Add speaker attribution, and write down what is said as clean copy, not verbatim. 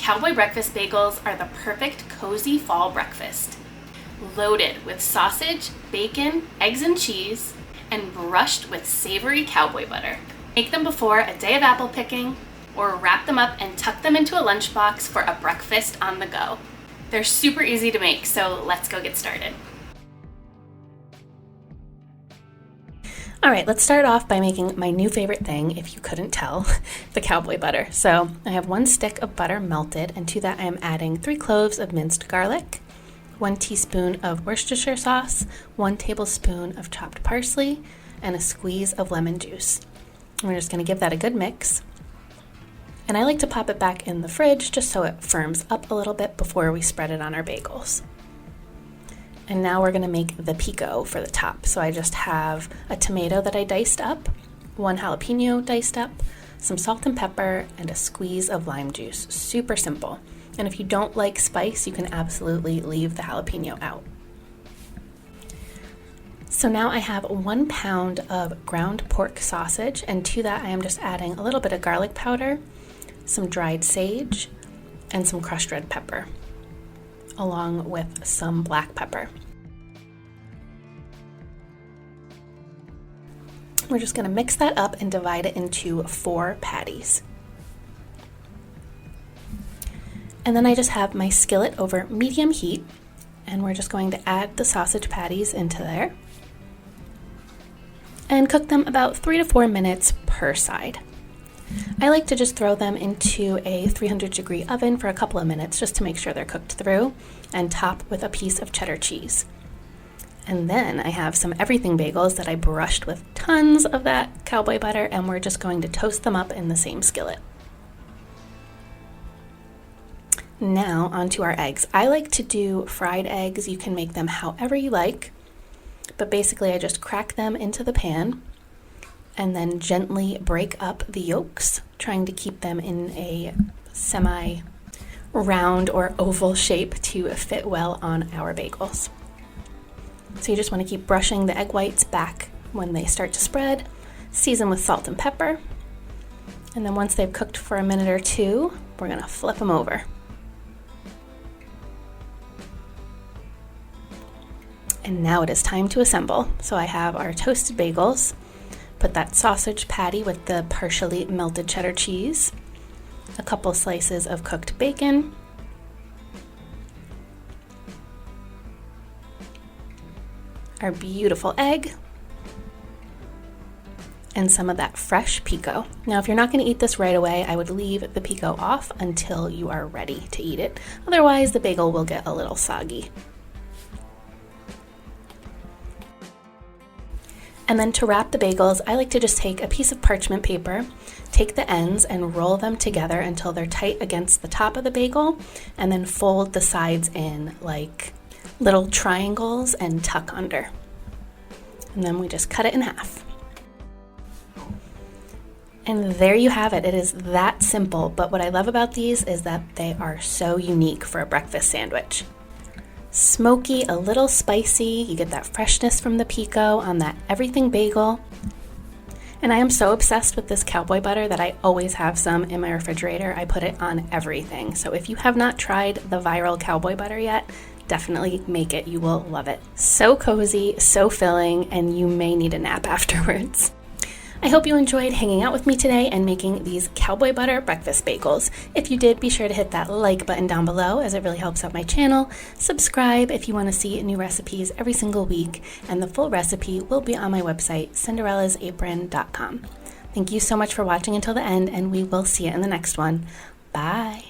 Speaker 1: Cowboy breakfast bagels are the perfect cozy fall breakfast. Loaded with sausage, bacon, eggs and cheese, and brushed with savory cowboy butter. Make them before a day of apple picking, or wrap them up and tuck them into a lunchbox for a breakfast on the go. They're super easy to make, so let's go get started. All right, let's start off by making my new favorite thing, if you couldn't tell, the cowboy butter. So I have 1 stick of butter melted, and to that I am adding 3 cloves of minced garlic, 1 teaspoon of Worcestershire sauce, 1 tablespoon of chopped parsley, and a squeeze of lemon juice. And we're just going to give that a good mix. And I like to pop it back in the fridge just so it firms up a little bit before we spread it on our bagels. And now we're going to make the pico for the top. So I just have a tomato that I diced up, 1 jalapeno diced up, some salt and pepper, and a squeeze of lime juice. Super simple. And if you don't like spice, you can absolutely leave the jalapeno out. So now I have 1 pound of ground pork sausage, and to that I am just adding a little bit of garlic powder, some dried sage, and some crushed red pepper, along with some black pepper. We're just going to mix that up and divide it into 4 patties. And then I just have my skillet over medium heat, and we're just going to add the sausage patties into there and cook them about 3 to 4 minutes per side. I like to just throw them into a 300-degree oven for a couple of minutes just to make sure they're cooked through, and top with a piece of cheddar cheese. And then I have some everything bagels that I brushed with tons of that cowboy butter, and we're just going to toast them up in the same skillet. Now onto our eggs. I like to do fried eggs. You can make them however you like, but basically I just crack them into the pan and then gently break up the yolks, trying to keep them in a semi-round or oval shape to fit well on our bagels. So you just want to keep brushing the egg whites back when they start to spread, season with salt and pepper, and then once they've cooked for a minute or 2, we're going to flip them over. And now it is time to assemble. So I have our toasted bagels, put that sausage patty with the partially melted cheddar cheese, a couple slices of cooked bacon, our beautiful egg, and some of that fresh pico. Now, if you're not going to eat this right away, I would leave the pico off until you are ready to eat it. Otherwise, the bagel will get a little soggy. And then to wrap the bagels, I like to just take a piece of parchment paper, take the ends and roll them together until they're tight against the top of the bagel, and then fold the sides in like little triangles and tuck under. And then we just cut it in half. And there you have it. It is that simple, but what I love about these is that they are so unique for a breakfast sandwich. Smoky, a little spicy, you get that freshness from the pico on that everything bagel. And I am so obsessed with this cowboy butter that I always have some in my refrigerator. I put it on everything. So if you have not tried the viral cowboy butter yet, definitely make it. You will love it. So cozy, so filling, and you may need a nap afterwards. I hope you enjoyed hanging out with me today and making these cowboy butter breakfast bagels. If you did, be sure to hit that like button down below as it really helps out my channel. Subscribe if you want to see new recipes every single week, and the full recipe will be on my website, cinderellasapron.com. Thank you so much for watching until the end, and we will see you in the next one. Bye!